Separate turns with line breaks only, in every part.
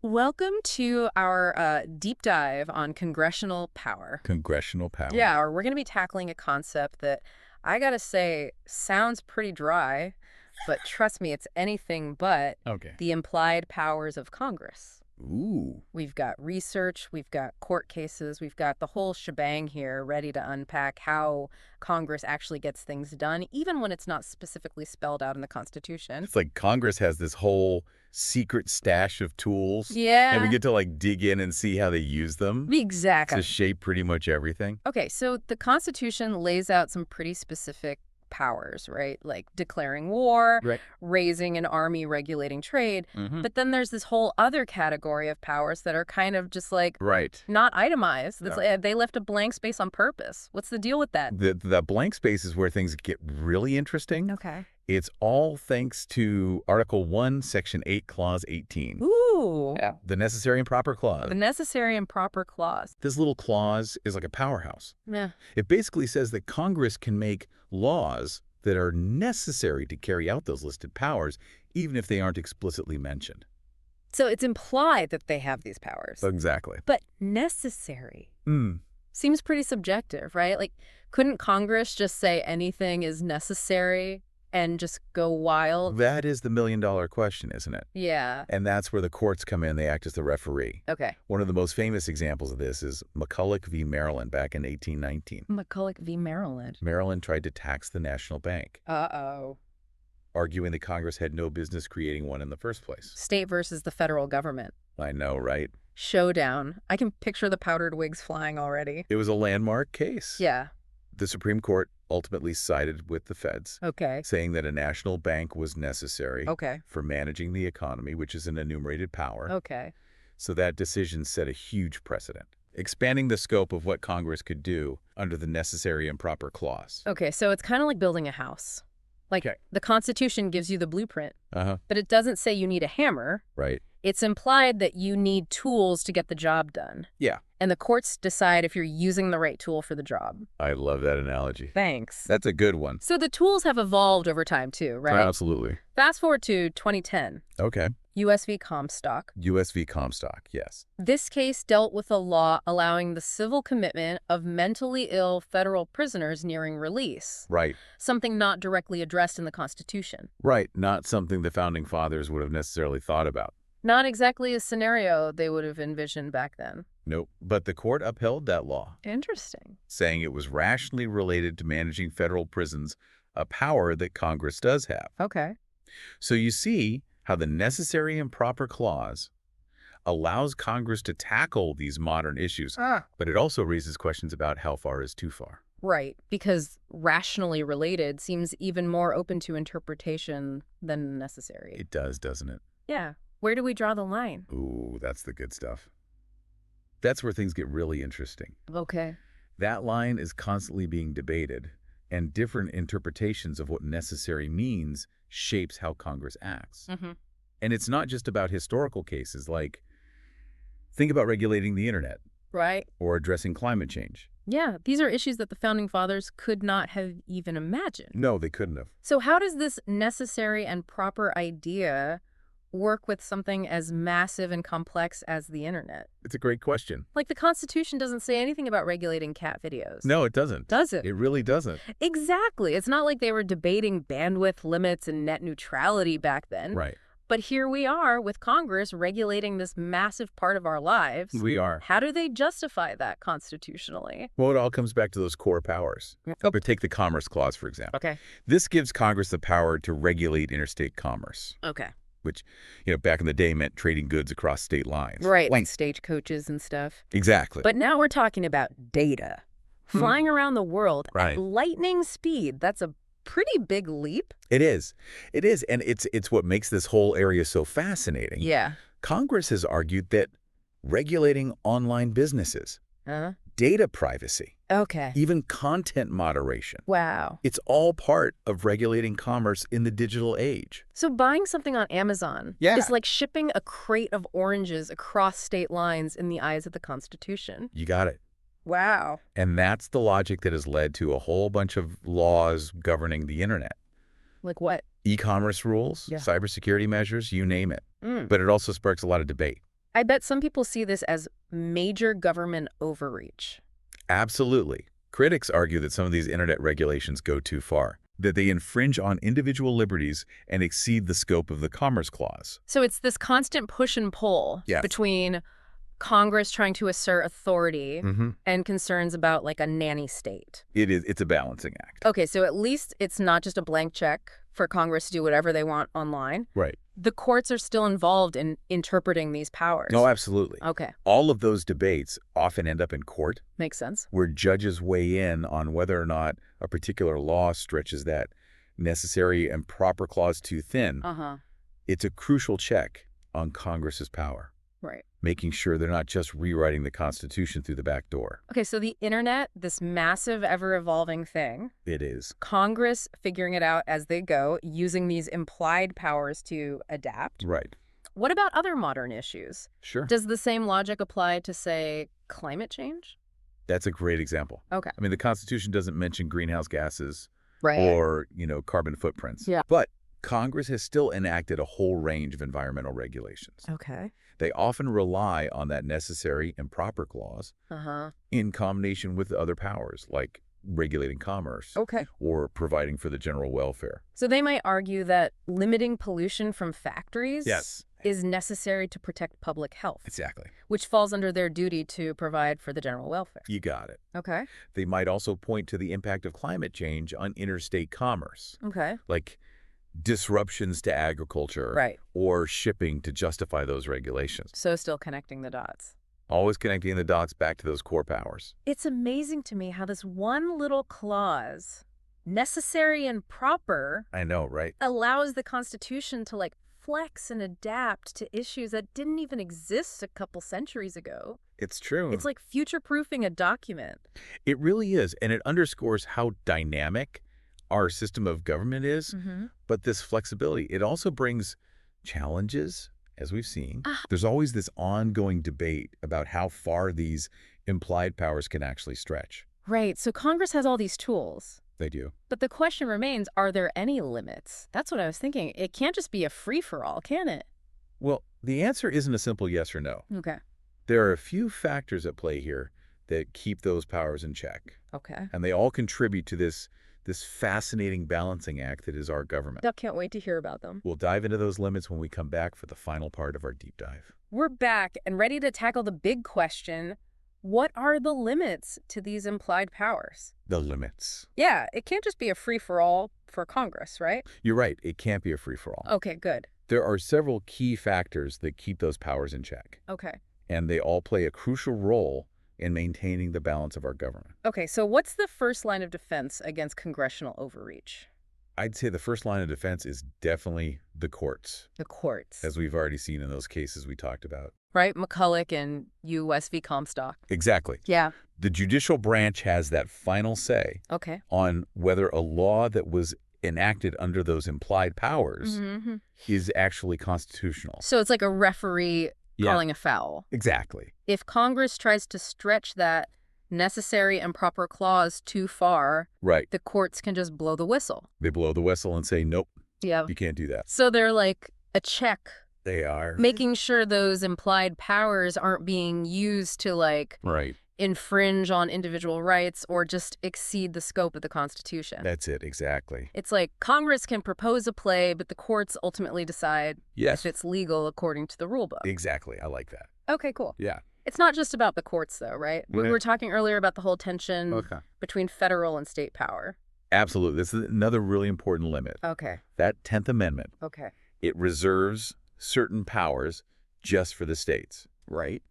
Welcome to our deep dive on congressional power.
Congressional power.
Yeah, or we're going to be tackling a concept that I gotta say sounds pretty dry, but trust me, it's anything but
Okay.
the implied powers of Congress.
Ooh.
We've got research, we've got court cases, we've got the whole shebang here ready to unpack how Congress actually gets things done, even when it's not specifically spelled out in the Constitution.
It's like Congress has this whole secret stash of tools. And we
Yeah,
get to dig in and see how they use them to
exactly.
shape pretty much everything.
Okay, so the Constitution lays out some pretty specific powers, right? Like declaring war,
Right.
raising an army, regulating trade.
Mm-hmm.
But then there's this whole other category of powers that are kind of just like
Right.
not itemized. That's
No.
like, they left a blank space on purpose. What's the deal with that?
The blank space is where things get really interesting.
Okay.
It's all thanks to Article 1, Section 8, Clause 18.
Ooh.
Yeah. The necessary and proper clause.
The necessary and proper clause.
This little clause is like a powerhouse.
Yeah.
It basically says that Congress can make laws that are necessary to carry out those listed powers, even if they aren't explicitly mentioned.
So it's implied that they have these powers.
Exactly.
But necessary
Mm.
seems pretty subjective, right? Like, couldn't Congress just say anything is necessary and just go wild?
That is the million-dollar question, isn't it?
Yeah.
And that's where the courts come in. They act as the referee.
Okay.
One of the most famous examples of this is McCulloch v. Maryland back in 1819.
McCulloch v. Maryland.
Maryland tried to tax the national bank,
Uh-oh.
arguing that Congress had no business creating one in the first place.
State versus the federal government.
I know, right?
Showdown. I can picture the powdered wigs flying already.
It was a landmark case.
Yeah.
The Supreme Court ultimately sided with the feds,
Okay.
saying that a national bank was necessary
Okay.
for managing the economy, which is an enumerated power.
Okay.
So that decision set a huge precedent, expanding the scope of what Congress could do under the necessary and proper clause.
Okay, so it's kind of like building a house. Like,
Okay.
the Constitution gives you the blueprint,
Uh-huh.
but it doesn't say you need a hammer.
Right.
It's implied that you need tools to get the job done.
Yeah.
And the courts decide if you're using the right tool for the job.
I love that analogy.
Thanks.
That's a good one.
So the tools have evolved over time too, right?
Absolutely.
Fast forward to 2010,
Okay.
US v. Comstock.
US v. Comstock, yes.
This case dealt with a law allowing the civil commitment of mentally ill federal prisoners nearing release,
Right.
something not directly addressed in the Constitution.
Right. Not something the Founding Fathers would have necessarily thought about.
Not exactly a scenario they would have envisioned back then.
Nope. But the court upheld that law,
Interesting.
saying it was rationally related to managing federal prisons, a power that Congress does have.
Okay.
So you see how the necessary and proper clause allows Congress to tackle these modern issues, but it also raises questions about how far is too far.
Right, because rationally related seems even more open to interpretation than necessary.
It does, doesn't it?
Yeah. Where do we draw the line?
Ooh, that's the good stuff. That's where things get really interesting.
Okay.
That line is constantly being debated, and different interpretations of what necessary means shapes how Congress acts.
Mm-hmm.
And it's not just about historical cases, like think about regulating the internet
Right.
or addressing climate change.
Yeah, these are issues that the Founding Fathers could not have even imagined.
No, they couldn't have.
So how does this necessary and proper idea work with something as massive and complex as the internet?
It's a great question.
Like, the Constitution doesn't say anything about regulating cat videos.
No, it doesn't.
Does it?
It really doesn't.
Exactly. It's not like they were debating bandwidth limits and net neutrality back then.
Right.
But here we are with Congress regulating this massive part of our lives.
We are.
How do they justify that constitutionally?
Well, it all comes back to those core powers.
Oh.
But take the Commerce Clause, for example.
Okay.
This gives Congress the power to regulate interstate commerce,
Okay.
which, back in the day meant trading goods across state lines.
Right. Like stagecoaches and stuff.
Exactly.
But now we're talking about data. Flying around the world
Right.
at lightning speed. That's a pretty big leap.
It is. It is. And it's what makes this whole area so fascinating.
Yeah.
Congress has argued that regulating online businesses,
Uh-huh.
data privacy,
Okay.
even content moderation,
Wow.
it's all part of regulating commerce in the digital age.
So buying something on Amazon
Yeah.
is like shipping a crate of oranges across state lines in the eyes of the Constitution.
You got it.
Wow.
And that's the logic that has led to a whole bunch of laws governing the internet.
Like what?
E-commerce rules,
Yeah.
cybersecurity measures, you name it.
Mm.
But it also sparks a lot of debate.
I bet some people see this as major government overreach.
Absolutely. Critics argue that some of these internet regulations go too far, that they infringe on individual liberties and exceed the scope of the Commerce Clause.
So it's this constant push and pull
Yes.
between Congress trying to assert authority
Mm-hmm.
and concerns about like a nanny state.
It's a balancing act.
Okay, so at least it's not just a blank check for Congress to do whatever they want online.
Right.
The courts are still involved in interpreting these powers.
No, absolutely.
Okay,
All of those debates often end up in court,
makes sense.
where judges weigh in on whether or not a particular law stretches that necessary and proper clause too thin.
Uh-huh,
It's a crucial check on Congress's power,
right.
making sure they're not just rewriting the Constitution through the back door.
Okay, so the internet, this massive, ever-evolving thing,
It is.
Congress figuring it out as they go, using these implied powers to adapt.
Right.
What about other modern issues?
Sure.
Does the same logic apply to, say, climate change?
That's a great example.
Okay.
I mean, the Constitution doesn't mention greenhouse gases
Right.
or, carbon footprints.
Yeah.
But Congress has still enacted a whole range of environmental regulations.
Okay.
They often rely on that necessary and proper clause
Uh-huh.
in combination with other powers, like regulating commerce
Okay.
or providing for the general welfare.
So they might argue that limiting pollution from factories
Yes.
is necessary to protect public health,
Exactly.
which falls under their duty to provide for the general welfare.
You got it.
Okay.
They might also point to the impact of climate change on interstate commerce,
Okay.
like disruptions to agriculture
Right.
or shipping to justify those regulations.
So still connecting the dots.
Always connecting the dots back to those core powers.
It's amazing to me how this one little clause, necessary and proper,
I know, right?
allows the Constitution to like flex and adapt to issues that didn't even exist a couple centuries ago.
It's true.
It's like future-proofing a document.
It really is, and it underscores how dynamic our system of government is.
Mm-hmm.
But this flexibility, it also brings challenges, as we've seen.
Ah.
There's always this ongoing debate about how far these implied powers can actually stretch.
Right, so Congress has all these tools.
They do.
But the question remains, are there any limits? That's what I was thinking. It can't just be a free-for-all, can it?
Well, the answer isn't a simple yes or no.
Okay.
There are a few factors at play here that keep those powers in check,
Okay.
and they all contribute to this fascinating balancing act that is our government.
I can't wait to hear about them.
We'll dive into those limits when we come back for the final part of our deep dive.
We're back and ready to tackle the big question. What are the limits to these implied powers?
The limits.
Yeah, it can't just be a free-for-all for Congress, right?
You're right. It can't be a free-for-all.
Okay, good.
There are several key factors that keep those powers in check,
Okay.
and they all play a crucial role in maintaining the balance of our government.
Okay, so what's the first line of defense against congressional overreach?
I'd say the first line of defense is definitely the courts,
The courts.
as we've already seen in those cases we talked about.
Right? McCulloch and U.S. v. Comstock.
Exactly.
Yeah.
The judicial branch has that final say
Okay.
on whether a law that was enacted under those implied powers
Mm-hmm.
is actually constitutional.
So it's like a referee
Yeah.
calling a foul.
Exactly.
If Congress tries to stretch that necessary and proper clause too far,
Right.
the courts can just blow the whistle.
They blow the whistle and say, nope,
Yeah.
you can't do that.
So they're like a check,
They are.
making sure those implied powers aren't being used to like
Right.
infringe on individual rights or just exceed the scope of the Constitution.
That's it. Exactly.
It's like Congress can propose a play, but the courts ultimately decide
Yes.
if it's legal according to the rule book.
Exactly. I like that.
Okay, cool.
Yeah.
It's not just about the courts, though, right? We
Okay.
were talking earlier about the whole tension
Okay.
between federal and state power.
Absolutely. This is another really important limit.
Okay,
That 10th Amendment,
okay.
it reserves certain powers just for the states, right?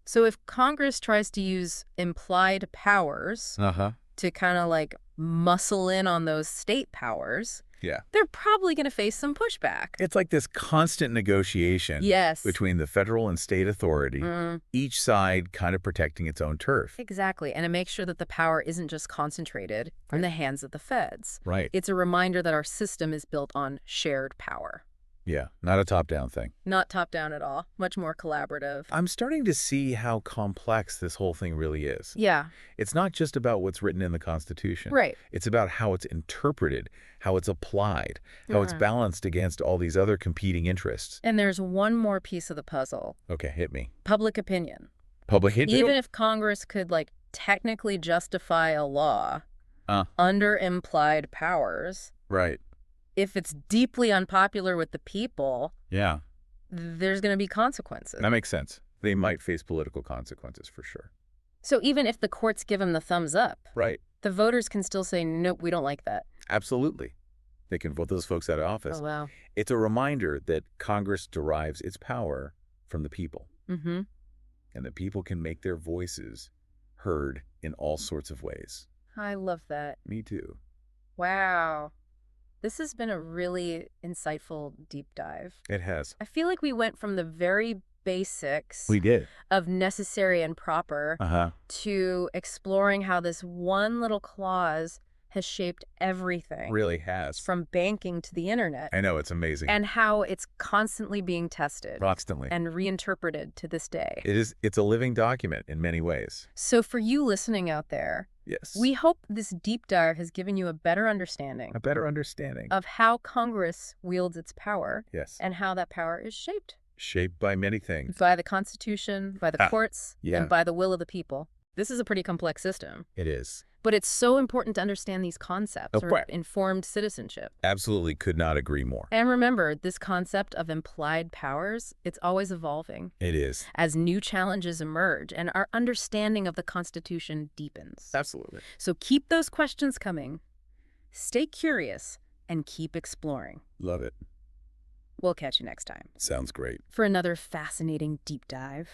So if Congress tries to use implied powers
Uh-huh.
to kind of like muscle in on those state powers,
Yeah.
they're probably going to face some pushback.
It's like this constant negotiation
Yes.
between the federal and state authority,
Mm,
each side kind of protecting its own turf.
exactly. And it makes sure that the power isn't just concentrated in the hands of the feds.
Right.
It's a reminder that our system is built on shared power.
Yeah, not a top-down thing.
Not top-down at all. Much more collaborative.
I'm starting to see how complex this whole thing really is.
Yeah,
It's not just about what's written in the Constitution.
right.
It's about how it's interpreted, how it's applied, how it's
Mm.
balanced against all these other competing interests.
And there's one more piece of the puzzle.
Okay, hit me.
Public opinion.
Public hit
Even if Congress could, like, technically justify a law under implied powers,
Right.
if it's deeply unpopular with the people,
Yeah,
there's going to be consequences.
that makes sense. They might face political consequences for sure.
So even if the courts give them the thumbs up,
Right.
the voters can still say, nope, we don't like that.
Absolutely. They can vote those folks out of office.
Oh, wow.
It's a reminder that Congress derives its power from the people,
Mm-hmm.
and the people can make their voices heard in all sorts of ways.
I love that.
Me too.
Wow. This has been a really insightful deep dive.
It has.
I feel like we went from the very basics
We did.
of necessary and proper
Uh-huh.
to exploring how this one little clause has shaped everything,
Really has.
from banking to the internet,
I know, it's amazing.
and how it's constantly being tested
Constantly.
and reinterpreted to this day.
It's a living document in many ways.
So for you listening out there,
Yes.
we hope this deep dive has given you a better understanding
A better understanding.
of how Congress wields its power
Yes.
and how that power is shaped
Shaped by many things.
by the Constitution, by the courts,
yeah.
and by the will of the people. This is a pretty complex system,
It is.
but it's so important to understand these concepts
Of
or
course.
informed citizenship.
Absolutely could not agree more.
And remember, this concept of implied powers, it's always evolving
It is.
as new challenges emerge and our understanding of the Constitution deepens.
Absolutely.
So keep those questions coming, stay curious, and keep exploring.
Love it.
We'll catch you next time
Sounds great.
for another fascinating deep dive.